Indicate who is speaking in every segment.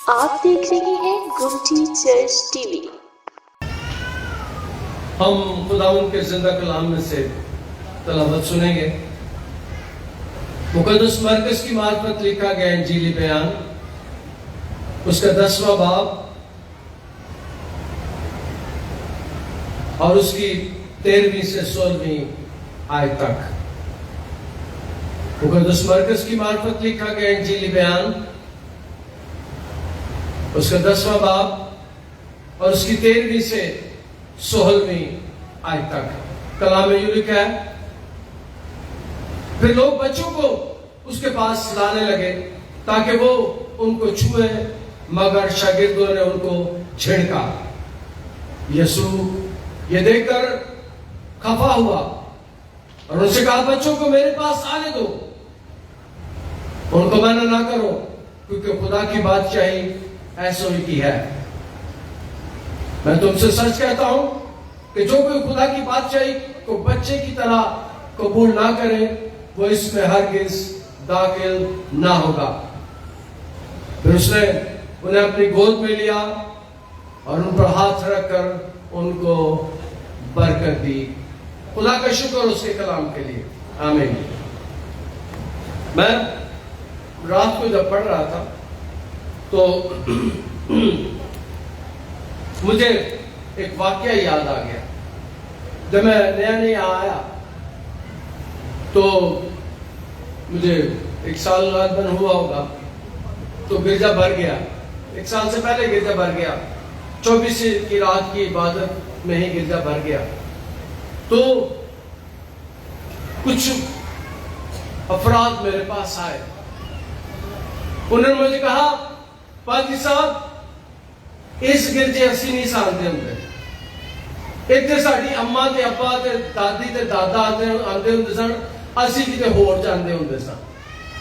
Speaker 1: آپ دیکھ رہے ہیں گمٹی چرچ ٹی وی۔
Speaker 2: ہم خداوند کے زندہ کلام میں سے تلاوت سنیں گے۔ مقدس مرکز کی معرفت لکھا گیا انجیلی بیان، اس کا 10واں باب اور اس کی 13ویں سے 16ویں آیت تک۔ مقدس مرکز کی معرفت لکھا گیا انجیلی بیان، اس کا 10واں باب اور اس کی 13ویں سے 16ویں آیت تک۔ کلام میں یوں لکھا ہے، پھر لوگ بچوں کو اس کے پاس لانے لگے تاکہ وہ ان کو چھوئے، مگر شاگردوں نے ان کو چھڑکا۔ یسوع یہ دیکھ کر خفا ہوا اور ان سے کہا، بچوں کو میرے پاس آنے دو، ان کو منع نہ کرو، کیونکہ خدا کی بادشاہی ایسوں ہی کی ہے۔ میں تم سے سچ کہتا ہوں کہ جو کوئی خدا کی بادشاہی کو بچے کی طرح قبول نہ کرے، وہ اس میں ہرگز داخل نہ ہوگا۔ پھر اس نے انہیں اپنی گود میں لیا اور ان پر ہاتھ رکھ کر ان کو برکت دی۔ خدا کا شکر اس کے کلام کے لیے، آمین۔ میں رات کو جب پڑھ رہا تھا تو مجھے ایک واقعہ یاد آ گیا۔ جب میں نیا آیا تو مجھے 1 سال بعد ہوا ہوگا، تو گرجا بھر گیا۔ 1 سال سے پہلے گرجا بھر گیا، 24 کی رات کی عبادت میں ہی گرجا بھر گیا۔ تو کچھ افراد میرے پاس آئے، انہوں نے مجھے کہا، پادری صاحب اس گرجے اسی نہیں سانتے ہوں۔ ایک تے ساڑی اماں تے ابا تے دادی تے دادا آندے ہوں سن، اسی کتے ہور جاندے ہوں سن،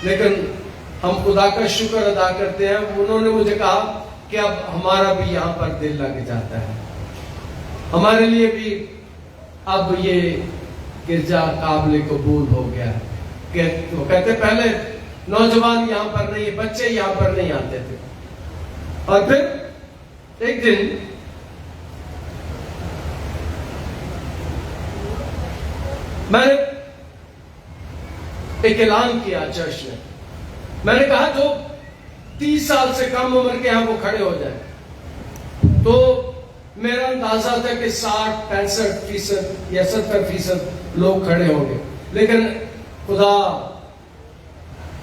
Speaker 2: لیکن ہم خدا کا شکر ادا کرتے ہیں۔ انہوں نے مجھے کہا کہ اب ہمارا بھی یہاں پر دل لگ جاتا ہے، ہمارے لیے بھی اب یہ گرجا قابل قبول ہو گیا ہے۔ وہ کہتے پہلے نوجوان یہاں پر نہیں، بچے یہاں پر نہیں آتے تھے۔ اور پھر ایک دن میں نے ایک اعلان کیا چرچ میں نے کہا جو 30 سال سے کم عمر کے ہیں وہ کھڑے ہو جائیں۔ تو میرا اندازہ تھا کہ 60-65% یا 70% لوگ کھڑے ہوں گے، لیکن خدا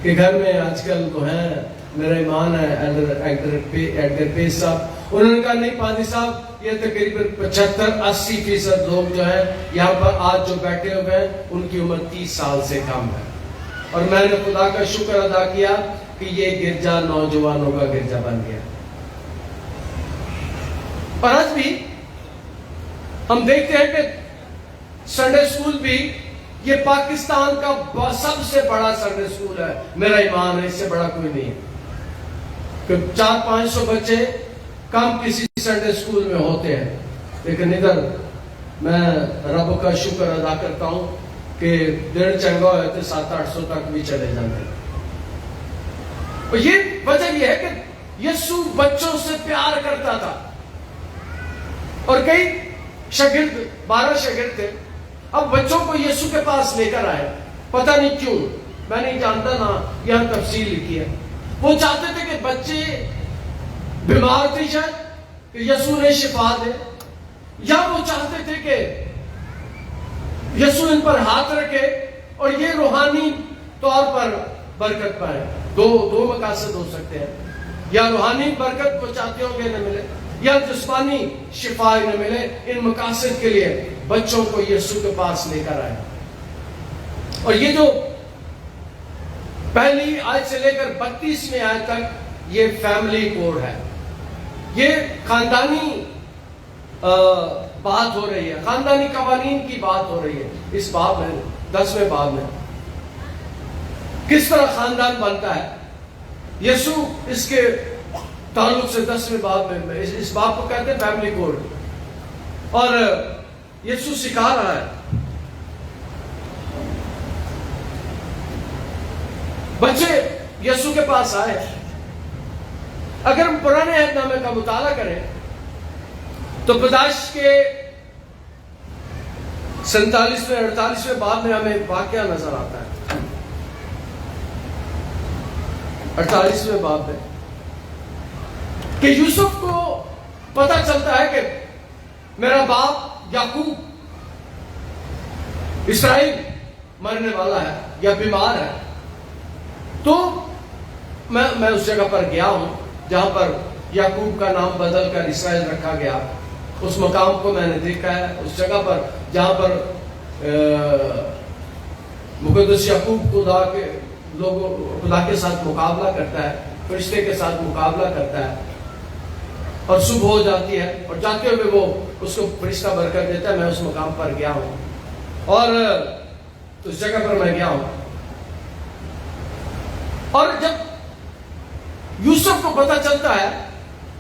Speaker 2: کہ گھر میں آج کل تو ہیں، میرا ایمان ہے ایڈگر پیس صاحب، انہوں نے کہا نہیں پادری صاحب، یہ تقریباً 75-80% لوگ جو ہیں یہاں پر آج جو بیٹھے ہوئے ہیں ان کی عمر 30 سال سے کم ہے۔ اور میں نے خدا کا شکر ادا کیا کہ یہ گرجا نوجوانوں کا گرجا بن گیا۔ اور آج بھی ہم دیکھتے ہیں کہ سنڈے سکول بھی یہ پاکستان کا سب سے بڑا سنڈے سکول ہے، میرا ایمان ہے، اس سے بڑا کوئی نہیں ہے۔ کہ 400-500 بچے کم کسی سنڈے سکول میں ہوتے ہیں، لیکن ادھر میں رب کا شکر ادا کرتا ہوں کہ دن چنگا ہوئے تو 700-800 تک بھی چلے جاتے ہیں۔ اور یہ وجہ یہ ہے کہ یسوع بچوں سے پیار کرتا تھا، اور کئی شاگرد 12 شاگرد تھے، اب بچوں کو یسوع کے پاس لے کر آئے، پتہ نہیں کیوں، میں نہیں جانتا نا، یہاں تفصیل لکھی ہے۔ وہ چاہتے تھے کہ بچے بیمار تھے شاید کہ یسوع نے شفا دے، یا وہ چاہتے تھے کہ یسوع ان پر ہاتھ رکھے اور یہ روحانی طور پر برکت پائے۔ دو مقاصد ہو سکتے ہیں، یا روحانی برکت وہ چاہتے ہوں گے نہ ملے، یا جسمانی شفا نہ ملے۔ ان مقاصد کے لیے بچوں کو یسوع کے پاس لے کر آئے۔ اور یہ جو پہلی آیت سے لے کر 32ویں آیت تک یہ فیملی کوڈ ہے، یہ خاندانی بات ہو رہی ہے، خاندانی قوانین کی بات ہو رہی ہے۔ اس باب میں 10ویں باب میں کس طرح خاندان بنتا ہے، یسوع اس کے تعلق سے 10ویں باب میں اس باب کو کہتے ہیں فیملی کوڈ، اور یسوع سکھا رہا ہے۔ بچے یسوع کے پاس آئے اگر ہم پرانے عہد نامے کا مطالعہ کریں تو پیدائش کے 47ویں 48ویں باب میں ہمیں ایک واقعہ نظر آتا ہے. 48ویں باب میں کہ یوسف کو پتہ چلتا ہے کہ میرا باپ یعقوب اسرائیل مرنے والا ہے یا بیمار ہے. تو میں اس جگہ پر گیا ہوں جہاں پر یعقوب کا نام بدل کر اسرائیل رکھا گیا. اس مقام کو میں نے دیکھا ہے. اس جگہ پر جہاں پر مقدس یعقوب خدا کے ساتھ مقابلہ کرتا ہے, فرشتے کے ساتھ مقابلہ کرتا ہے, اور صبح ہو جاتی ہے اور جاتے ہوئے وہ اس کو فرشتہ برکت دیتا ہے. میں اس مقام پر گیا ہوں اور اس جگہ پر میں گیا ہوں. اور جب یوسف کو پتہ چلتا ہے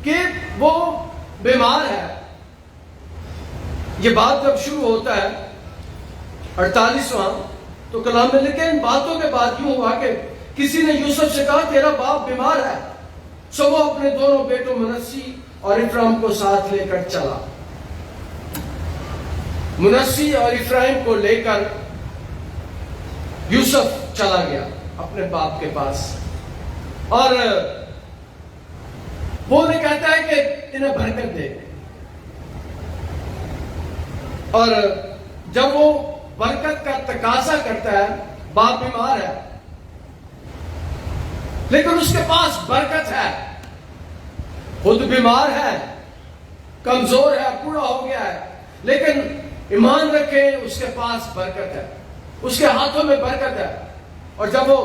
Speaker 2: کہ وہ بیمار ہے, یہ بات جب شروع ہوتا ہے 48واں, تو کلام میں لکھے ان باتوں کے بعد یوں ہوا کہ کسی نے یوسف سے کہا تیرا باپ بیمار ہے. سو وہ اپنے دونوں بیٹوں منسی اور افرایم کو ساتھ لے کر چلا. منسی اور افرایم کو لے کر یوسف چلا گیا اپنے باپ کے پاس, اور وہ انہیں کہتا ہے کہ انہیں برکت دے. اور جب وہ برکت کا تقاضا کرتا ہے, باپ بیمار ہے لیکن اس کے پاس برکت ہے, خود بیمار ہے, کمزور ہے, بوڑھا ہو گیا ہے, لیکن ایمان رکھے اس کے پاس برکت ہے, اس کے ہاتھوں میں برکت ہے. اور جب وہ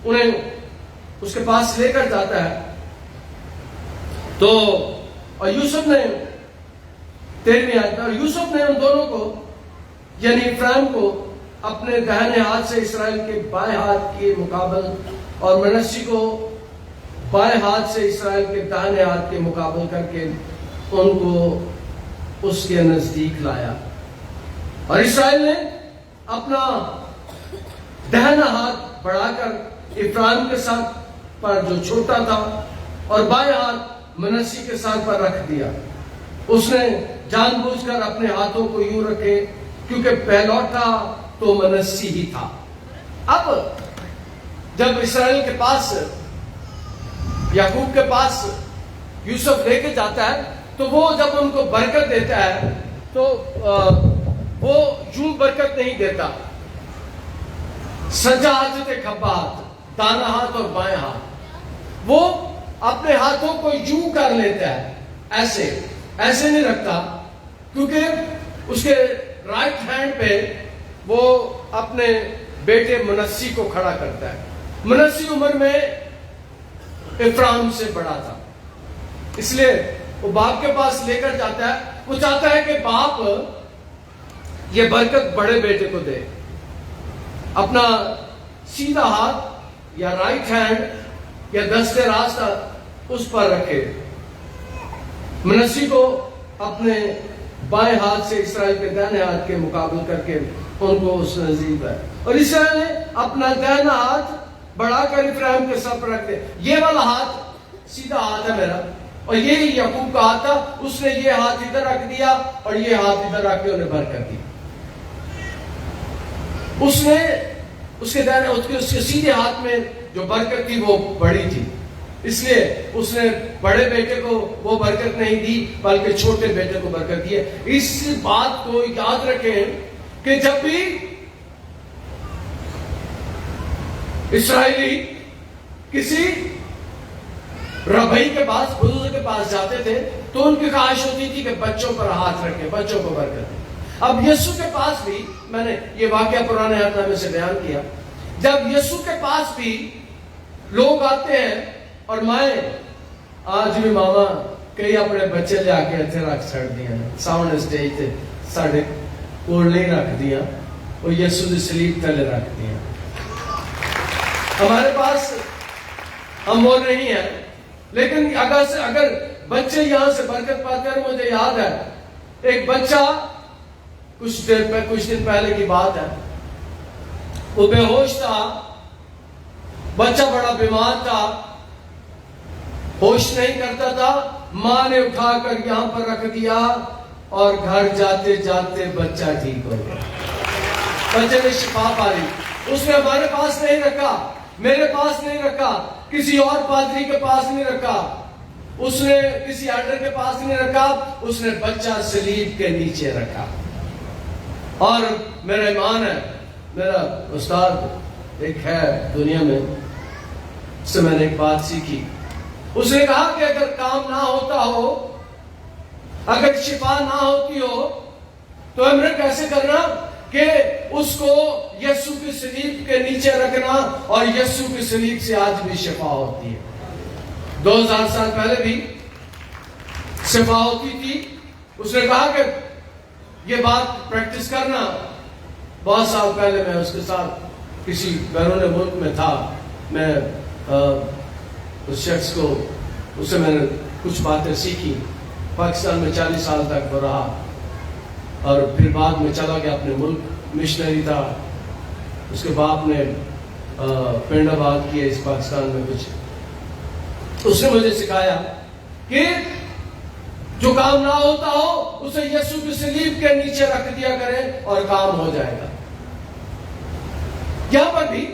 Speaker 2: انہیں اس کے پاس لے کر جاتا ہے تو اور یوسف نے 13ویں آیت میں, اور یوسف نے ان دونوں کو یعنی افرایم کو اپنے داہنے ہاتھ سے اسرائیل کے بائیں ہاتھ کے مقابل اور منسی کو بائیں ہاتھ سے اسرائیل کے داہنے ہاتھ کے مقابل کر کے ان کو اس کے نزدیک لایا. اور اسرائیل نے اپنا داہنا ہاتھ بڑھا کر افرایم کے ساتھ پر جو چھوٹا تھا اور بائیں ہاتھ منسی کے ساتھ پر رکھ دیا. اس نے جان بوجھ کر اپنے ہاتھوں کو یوں رکھے کیونکہ پہلوٹا تو منسی ہی تھا. اب جب اسرائیل کے پاس یعقوب کے پاس یوسف لے کے جاتا ہے تو وہ جب ان کو برکت دیتا ہے تو وہ یوں برکت نہیں دیتا, سجا ہاتھ کھبا ہاتھ, دانا ہاتھ اور بائیں ہاتھ, وہ اپنے ہاتھوں کو یوں کر لیتا ہے, ایسے نہیں رکھتا, کیونکہ اس کے رائٹ ہینڈ پہ وہ اپنے بیٹے منسی کو کھڑا کرتا ہے. منسی عمر میں افرایم سے بڑا تھا, اس لیے وہ باپ کے پاس لے کر جاتا ہے. وہ چاہتا ہے کہ باپ یہ برکت بڑے بیٹے کو دے, اپنا سیدھا ہاتھ یا رائٹ ہینڈ یا دست راستہ اس پر رکھے. منسی کو اپنے بائیں ہاتھ سے اسرائیل کے دائیں ہاتھ کے مقابل کر کے ان کو اس نزدیک ہے. اور اسرائیل نے اپنا دائنا ہاتھ بڑھا کر افرایم کے سر پر رکھ دے. یہ والا ہاتھ سیدھا ہاتھ ہے میرا, اور یہ یعقوب کا ہاتھ تھا. اس نے یہ ہاتھ ادھر رکھ دیا اور یہ ہاتھ ادھر رکھ کے انہیں برکت دی. اس نے اس کے سیدھے ہاتھ میں جو برکت تھی وہ بڑی تھی, اس لیے اس نے بڑے بیٹے کو وہ برکت نہیں دی بلکہ چھوٹے بیٹے کو برکت دی ہے. اس بات کو یاد رکھیں کہ جب بھی اسرائیلی کسی ربی کے پاس, بزرگ کے پاس جاتے تھے تو ان کی خواہش ہوتی تھی کہ بچوں پر ہاتھ رکھیں, بچوں کو برکت دیں. اب یسوع کے پاس بھی, میں نے یہ واقعہ پرانے عہد نامے سے بیان کیا, جب یسوع کے پاس بھی لوگ آتے ہیں اور مائیں آج بھی ماما کئی اپنے بچے لے آ کے اتنے رکھ چھڑ دیا, ساؤنڈ اسٹیج تے ساڑھے کول نہیں رکھ دیا, وہ یسوع دی صلیب تلے رکھ دیا. ہمارے پاس ہم وہ نہیں ہیں, لیکن اگر بچے یہاں سے برکت پاتے ہیں. مجھے یاد ہے ایک بچہ, کچھ دن پہلے کی بات ہے, وہ بے ہوش تھا, بچہ بڑا بیمار تھا, ہوش نہیں کرتا تھا، ماں نے اٹھا کر یہاں پر رکھ دیا اور گھر جاتے جاتے بچہ ٹھیک ہو گیا، بچے نے شفا پا لی۔ اس نے ہمارے پاس نہیں رکھا، میرے پاس نہیں رکھا، کسی اور پادری کے پاس نہیں رکھا، اس نے کسی ایلڈر کے پاس نہیں رکھا، اس نے بچہ صلیب کے نیچے رکھا۔ اور میرا ایمان ہے، میرا استاد ایک ہے دنیا میں، اس سے میں نے ایک بات سیکھی۔ اس نے کہا کہ اگر کام نہ ہوتا ہو، اگر شفا نہ ہوتی ہو، تو ہم نے کیسے کرنا کہ اس کو یسوع کی صلیب کے نیچے رکھنا، اور یسوع کی صلیب سے آج بھی شفا ہوتی ہے۔ 2000 سال پہلے بھی شفا ہوتی تھی۔ اس نے کہا کہ یہ بات پریکٹس کرنا۔ بہت سال پہلے میں اس کے ساتھ کسی بیرون ملک میں تھا، میں اس شخص کو، اس سے میں نے کچھ باتیں سیکھی۔ پاکستان میں 40 سال تک وہ رہا، اور پھر بعد میں چلا گیا اپنے ملک، مشنری تھا۔ اس کے باپ نے پنڈ آباد کیا اس پاکستان میں کچھ۔ اس نے مجھے سکھایا کہ جو کام نہ ہوتا ہو اسے یسوع کی صلیب کے نیچے رکھ دیا کرے اور کام ہو جائے گا۔ یہاں پر بھی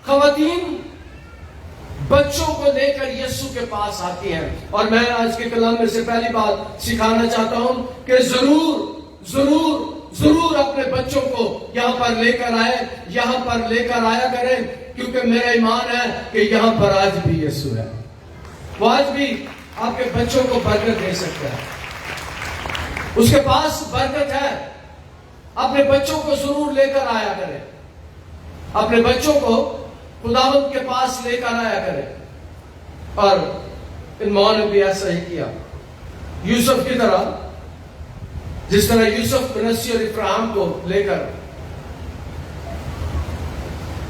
Speaker 2: خواتین بچوں کو لے کر یسوع کے پاس آتی ہیں، اور میں آج کے کلام میں سے پہلی بات سکھانا چاہتا ہوں کہ ضرور ضرور ضرور اپنے بچوں کو یہاں پر لے کر آئے، یہاں پر لے کر آیا کریں، کیونکہ میرا ایمان ہے کہ یہاں پر آج بھی یسوع ہے۔ وہ آج بھی آپ کے بچوں کو برکت دے سکتا ہے، اس کے پاس برکت ہے۔ اپنے بچوں کو ضرور لے کر آیا کریں، اپنے بچوں کو خداوند کے پاس لے کر آیا کریں۔ اور ان ماں نے بھی ایسا ہی کیا، یوسف کی طرح، جس طرح یوسف منسی اور افراہیم کو لے کر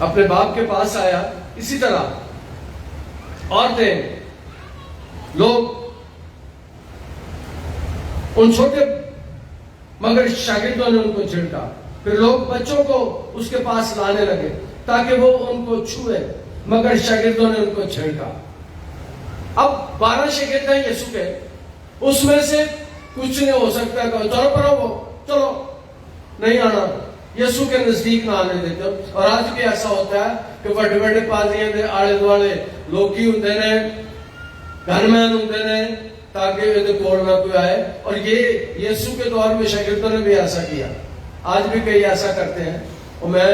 Speaker 2: اپنے باپ کے پاس آیا، اسی طرح عورتیں، لوگ ان چھوٹے مگر شاگردوں نے ان کو جھڑکا، پھر لوگ بچوں کو اس کے پاس لانے لگے تاکہ وہ ان کو چھوئے، مگر شاگردوں نے ان کو جھڑکا۔ اب 12 شاگرد ہیں یسوع کے، اس میں سے کچھ نہیں ہو سکتا کہ چلو پڑھو، وہ چلو نہیں آنا، یسوع کے نزدیک نہ آنے دیتے۔ اور آج بھی ایسا ہوتا ہے کہ بڑے بڑے پادریاں دے آلے دوالے لوگ ہی ہوتے ہیں، گھر میں ہوتے ہیں، تاکہ یہ کول نہ کوئی آئے۔ اور یہ یسوع کے دور میں شاگردوں نے بھی ایسا کیا، آج بھی کئی ایسا کرتے ہیں۔ اور میں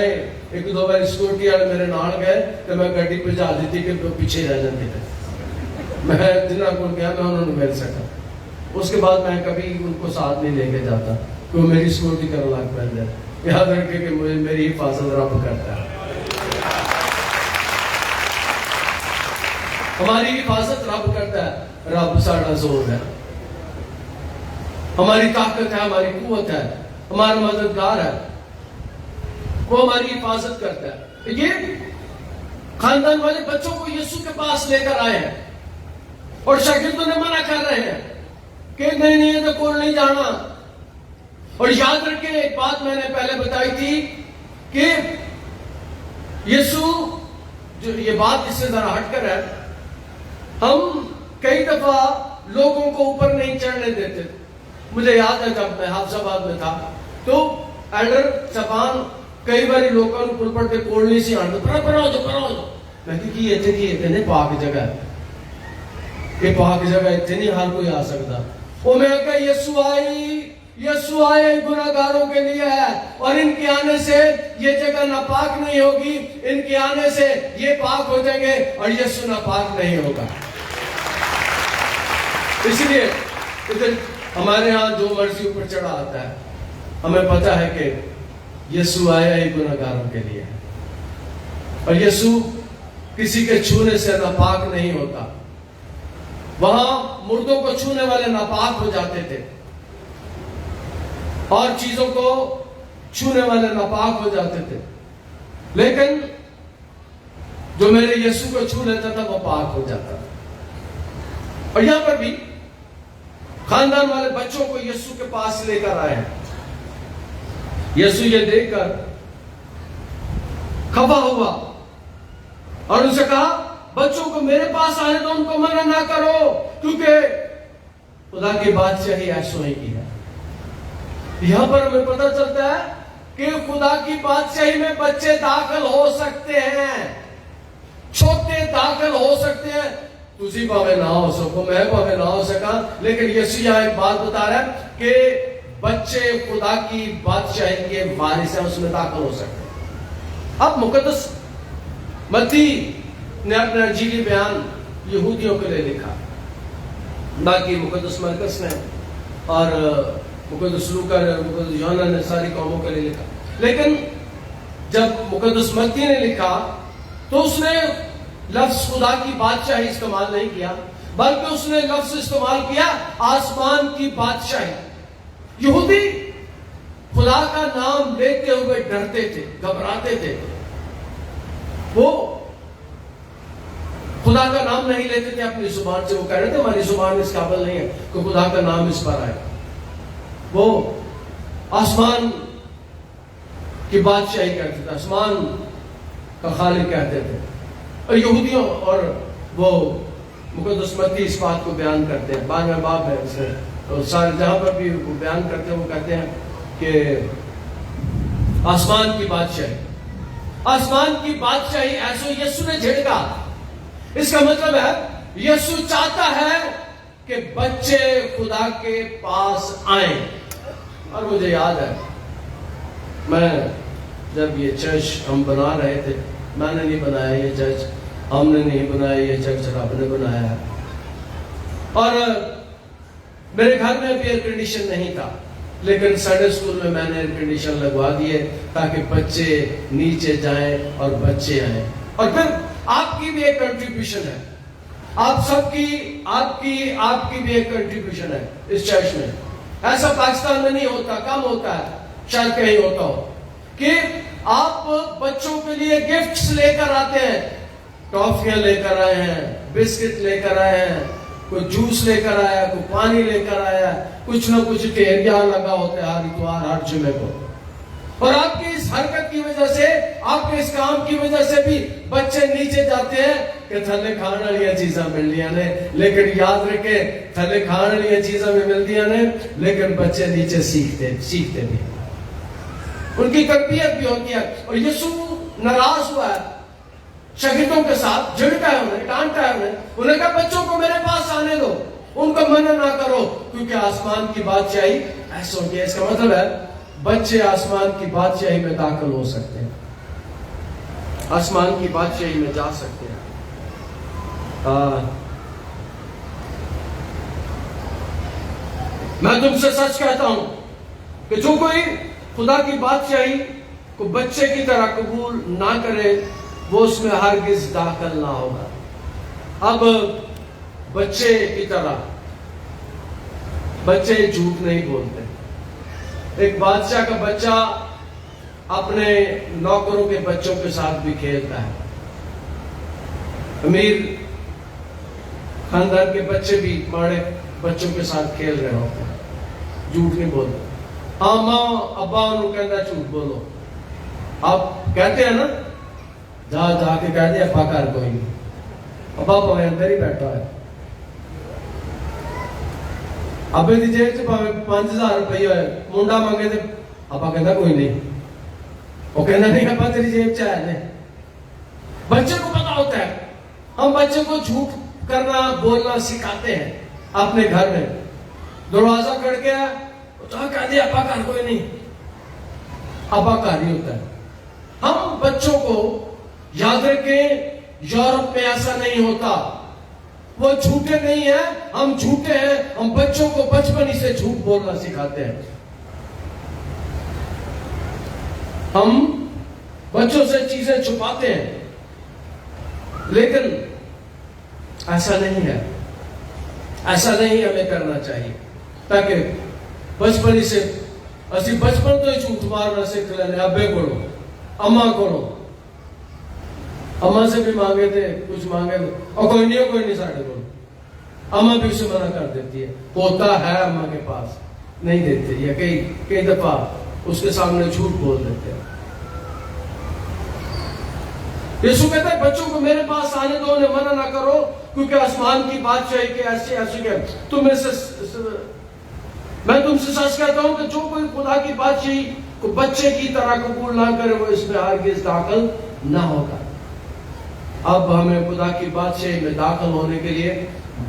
Speaker 2: ایک دو بار سیکورٹی والے میرے نال گئے تو میں گاڑی پہ جا دیتی کہ پیچھے رہ جاتے تھے، میں جنہاں کو گیا میں انہوں نے مل سکا۔ اس کے بعد میں کبھی ان کو ساتھ نہیں لے کے جاتا کہ وہ میری سیکورٹی کرنے لگ پہ جائے۔ یاد رکھے کہ مجھے میری حفاظت رب کرتا ہے، ہماری حفاظت رب کرتا ہے۔ رب ساڑا زور ہے، ہماری طاقت ہے، ہماری قوت ہے، ہمارا مددگار ہے، وہ ہماری حفاظت کرتا ہے۔ یہ خاندان والے بچوں کو یسوع کے پاس لے کر آئے ہیں، اور شاگردوں نے منع کر رہے ہیں کہ نہیں یہ تو کول نہیں جانا۔ اور یاد رکھیں، ایک بات میں نے پہلے بتائی تھی کہ یسوع، جو یہ بات اس سے ذرا ہٹ کر ہے، ہم کئی دفعہ لوگوں کو اوپر نہیں چڑھنے دیتے۔ مجھے یاد ہے جب میں حافظ آباد میں تھا تو ایلڈر صاحبان کئی باری لوگوں کو پل پڑ کے کول نہیں سی آنے، پر ہو جاؤ۔ میں کہ یہ اتنے پاک جگہ ہے، یہ پاک جگہ اتنے نہیں ہر کوئی آ سکتا۔ وہ میں کہا یسوع آئے گناہگاروں کے لیے ہے، اور ان کے آنے سے یہ جگہ ناپاک نہیں ہوگی، ان کے آنے سے یہ پاک ہو جائیں گے اور یسوع ناپاک نہیں ہوگا۔ اس لیے ادھر ہمارے ہاں جو مرضی اوپر چڑھا آتا ہے، ہمیں پتا ہے کہ یسوع آیا ہی گناہگاروں کے لیے، اور یسوع کسی کے چھونے سے ناپاک نہیں ہوتا۔ وہاں مردوں کو چھونے والے ناپاک ہو جاتے تھے، اور چیزوں کو چھونے والے ناپاک ہو جاتے تھے، لیکن جو میرے یسوع کو چھو لیتا تھا وہ پاک ہو جاتا تھا۔ اور یہاں پر بھی خاندان والے بچوں کو یسوع کے پاس لے کر آئے ہیں۔ یسوع یہ دیکھ کر خفا ہوا اور ان سے کہا بچوں کو میرے پاس آنے دو، ان کو منع نہ کرو، کیونکہ خدا کی بادشاہی ایسو ہی کی ہے۔ یہاں پر ہمیں پتہ چلتا ہے کہ خدا کی بادشاہی میں بچے داخل ہو سکتے ہیں، چھوٹے داخل ہو سکتے ہیں، تسی پاوے نہ ہو سکو، میں پاوے نہ ہو سکا، لیکن یسوع یہاں ایک بات بتا رہا ہے کہ بچے خدا کی بادشاہی کے وارث ہیں، اس میں داخل ہو سکتے ہیں۔ اب مقدس متی نے اپنا انجیلی بیان یہودیوں کے لیے لکھا، باقی مقدس مرکز نے اور مقدس لوکا نے، مقدس یوحنا نے ساری قوموں کے لیے لکھا، لیکن جب مقدس متی نے لکھا تو اس نے لفظ خدا کی بادشاہی استعمال نہیں کیا، بلکہ اس نے لفظ استعمال کیا آسمان کی بادشاہی۔ یہودی خدا کا نام لیتے ہوئے ڈرتے تھے، گھبراتے تھے، وہ خدا کا نام نہیں لیتے تھے اپنی زبان سے، وہ کہہ رہے تھے ہماری زبان اس قابل نہیں ہے کہ خدا کا نام اس پر آئے۔ وہ آسمان کی بادشاہی کہتے تھے، آسمان کا خالق کہتے تھے، اور یہودیوں اور وہ مقدس متی اس بات کو بیان کرتے ہیں، 12ویں باب ہے اس میں، اور سارے جہاں پر بھی وہ بیان کرتے ہیں، وہ کہتے ہیں کہ آسمان کی بادشاہی، آسمان کی بادشاہی ایسو یسوع نے جھڑکا۔ اس کا مطلب ہے یسوع چاہتا ہے کہ بچے خدا کے پاس آئیں۔ اور مجھے یاد ہے میں جب یہ چرچ ہم بنا رہے تھے، میں نے نہیں بنایا یہ چرچ، ہم نے نہیں بنایا یہ چرچ، رب نے بنایا ہے، اور میرے گھر میں بھی ایئر کنڈیشن نہیں تھا، لیکن سنڈے اسکول میں نے ایئر کنڈیشن لگوا دیے تاکہ بچے نیچے جائیں اور بچے آئیں۔ اور پھر آپ کی بھی ایک کنٹریبیوشن ہے، آپ سب کی آپ کی بھی ایک کنٹریبیوشن ہے اس چرچ میں۔ ایسا پاکستان میں نہیں ہوتا، کم ہوتا ہے، شاید کہیں ہوتا ہو، کہ آپ بچوں کے لیے گفٹس لے کر آتے ہیں، ٹافیاں لے کر آئے ہیں، بسکٹ لے کر آئے ہیں، کوئی جوس لے کر آیا، کوئی پانی لے کر آیا، کچھ نہ کچھ ٹھیریاں لگا ہوتا ہے ہر اتوار ہر جمعے کو۔ اور آپ کی اس حرکت کی وجہ سے، آپ کے اس کام کی وجہ سے بھی بچے نیچے جاتے ہیں کہ تھلے کھانے والی چیزاں مل دیا نے، لیکن یاد رکھیں تھلے کھانے والی چیزاں بھی مل دیا نے، لیکن بچے نیچے سیکھتے بھی، ان کی تربیت بھی ہوتی ہے۔ اور یسوع ناراض ہوا ہے شاگردوں کے ساتھ، جھڑکا ہے انہیں، ڈانٹا ہے انہیں کہا بچوں کو میرے پاس آنے دو، ان کو منع نہ کرو، کیونکہ آسمان کی بادشاہی ایسا ہوتی ہے۔ اس کا مطلب ہے بچے آسمان کی بادشاہی میں داخل ہو سکتے ہیں، آسمان کی بادشاہی میں جا سکتے ہیں۔ میں تم سے سچ کہتا ہوں کہ جو کوئی خدا کی بادشاہی کو بچے کی طرح قبول نہ کرے وہ اس میں ہرگز داخل نہ ہوگا۔ اب بچے کی طرح بچے جھوٹ نہیں بولتے۔ ایک بادشاہ کا بچہ اپنے نوکروں کے بچوں کے ساتھ بھی کھیلتا ہے، امیر خاندان کے بچے بھی ماڑے بچوں کے ساتھ کھیل رہے ہوتے ہیں، جھوٹ نہیں بولتے۔ ماں ابا انہوں کہتا جھوٹ بولو، آپ کہتے ہیں نا جا کے کہہ دیا ابا گھر کوئی نہیں، ابا پاوے اندر ہی بیٹھا ہے، ابے دی جیب سے پاوے 5000 روپیہ ہوئے، منڈا مانگے تھے، ابا کہتا کوئی نہیں، وہ کہنا نہیں ابا تیری جیب سے آئے نے۔ بچے کو پتا ہوتا ہے، ہم بچے کو جھوٹ کرنا بولنا سکھاتے ہیں اپنے گھر میں۔ دروازہ کھڑ گیا تو کہہ دیا ابا گھر کوئی نہیں، ابا گھر ہی ہوتا ہے۔ ہم بچوں کو یاد رکھیں یورپ میں ایسا نہیں ہوتا، وہ جھوٹے نہیں ہیں، ہم جھوٹے ہیں، ہم بچوں کو بچپن ہی سے جھوٹ بولنا سکھاتے ہیں۔ ہم بچوں سے چیزیں چھپاتے ہیں، لیکن ایسا نہیں ہے، ایسا نہیں ہمیں کرنا چاہیے، تاکہ بچپن ہی سے اسی بچپن تو ہی جھوٹ مارنا سیکھ لینے، ابے کوڑو اماں کوڑو، اماں سے بھی مانگے تھے کچھ مانگے تھے اور کوئی نہیں ساڑھے کو، اماں بھی اسے منع کر دیتی ہے، ہوتا ہے اماں کے پاس نہیں دیتے، یا کئی دفعہ اس کے سامنے جھوٹ بول دیتے ہیں۔ یسوع کہتا ہے بچوں کو میرے پاس آنے دو، انہیں منع نہ کرو، کیونکہ آسمان کی بادشاہی کے ایسے ایسے کہ میں تم سے سچ کہتا ہوں کہ جو کوئی خدا کی بادشاہی کو بچے کی طرح قبول نہ کرے وہ اس میں ہرگز داخل نہ ہوگا۔ اب ہمیں خدا کی بادشاہی میں داخل ہونے کے لیے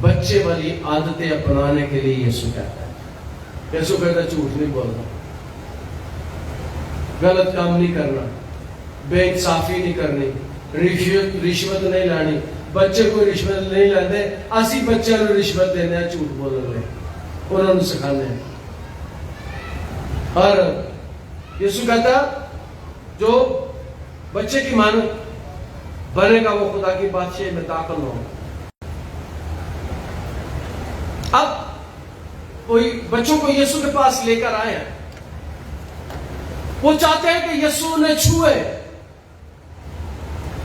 Speaker 2: بچے والی عادتیں اپنانے کے لیے یسوع کہتا ہے۔ یسوع کہتا ہے جھوٹ نہیں بولنا، غلط کام نہیں کرنا، بے انصافی نہیں کرنی، رشوت نہیں لانی۔ بچے کو رشوت نہیں لیندے، اسی بچے کو رشوت دینے ہیں، جھوٹ بولنے انہوں نے سکھانے ہیں۔ اور یسوع کہتا جو بچے کی مانت بنے گا وہ خدا کی بادشاہی میں داخل ہوگا۔ اب کوئی بچوں کو یسوع کے پاس لے کر آئے ہیں، وہ چاہتے ہیں کہ یسوع نے چھوئے،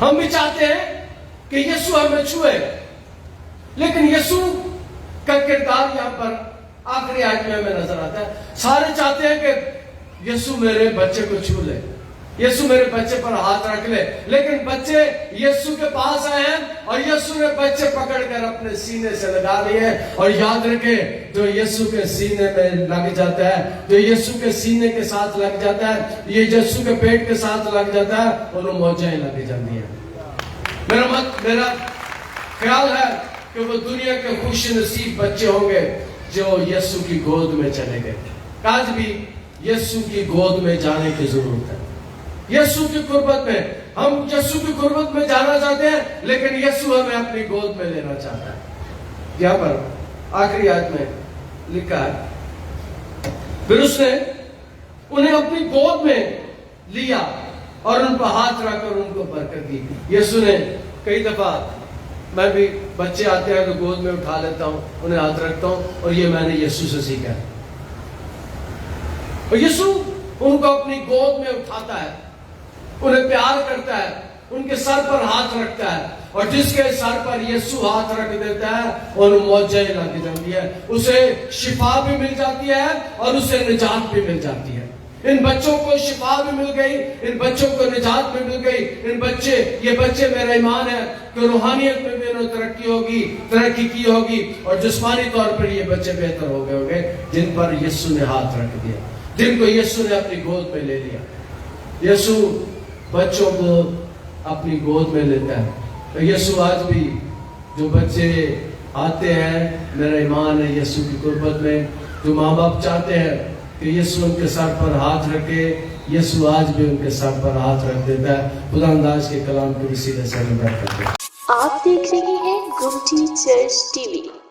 Speaker 2: ہم بھی چاہتے ہیں کہ یسوع ہمیں چھوئے، لیکن یسوع کا کردار یہاں پر آخری آیت میں ہمیں نظر آتا ہے۔ سارے چاہتے ہیں کہ یسوع میرے بچے کو چھو لے، یسوع میرے بچے پر ہاتھ رکھ لے، لیکن بچے یسوع کے پاس آئے ہیں اور یسوع نے بچے پکڑ کر اپنے سینے سے لگا لیے۔ اور یاد رکھیں جو یسوع کے سینے میں لگ جاتا ہے، جو یسوع کے سینے کے ساتھ لگ جاتا ہے، یہ یسوع کے پیٹ کے ساتھ لگ جاتا ہے، انہوں موجیں لگ جاتی ہیں۔ میرا خیال ہے کہ وہ دنیا کے خوش نصیب بچے ہوں گے جو یسوع کی گود میں چلے گئے۔ آج بھی یسوع کی گود میں جانے کی ضرورت ہے، یسوع کی قربت میں۔ ہم یسوع کی قربت میں جانا چاہتے ہیں، لیکن یسوع ہمیں اپنی گود میں لینا چاہتا ہے۔ یہاں پر آخری آیت میں لکھا ہے پھر اس نے انہیں اپنی گود میں لیا اور ان پر ہاتھ رکھ کر ان کو برکت دی۔ یسوع نے کئی دفعہ، میں بھی بچے آتے ہیں تو گود میں اٹھا لیتا ہوں، انہیں ہاتھ رکھتا ہوں، اور یہ میں نے یسوع سے سیکھا ہے۔ اور یسوع ان کو اپنی گود میں اٹھاتا ہے، انہیں پیار کرتا ہے، ان کے سر پر ہاتھ رکھتا ہے، اور جس کے سر پر یسوع ہاتھ رکھ دیتا ہے اور موجیں لگ جاتی ہے، اسے شفا بھی مل جاتی ہے اور اسے نجات بھی مل جاتی ہے۔ ان بچوں کو شفا بھی مل گئی، ان بچوں کو نجات بھی مل گئی۔ یہ بچے میرا ایمان ہے کہ روحانیت میں بھی انہوں ترقی کی ہوگی، اور جسمانی طور پر یہ بچے بہتر ہو گئے ہوگے جن پر یسوع نے ہاتھ رکھ دیا، جن کو یسوع نے اپنی گود میں لے لیا۔ یسوع بچوں کو اپنی گود میں لیتا ہے۔ تو یسوع آج بھی جو بچے آتے ہیں، میرا ایمان ہے یسوع کی قربت میں، جو ماں باپ چاہتے ہیں کہ یسوع ان کے سر پر ہاتھ رکھے، یسوع آج بھی ان کے سر پر ہاتھ رکھ دیتا ہے۔ خدا انداز کے کلام کو وسیلے سے برکت دے۔
Speaker 1: آپ دیکھ رہے ہیں گمٹی چرچ ٹی وی۔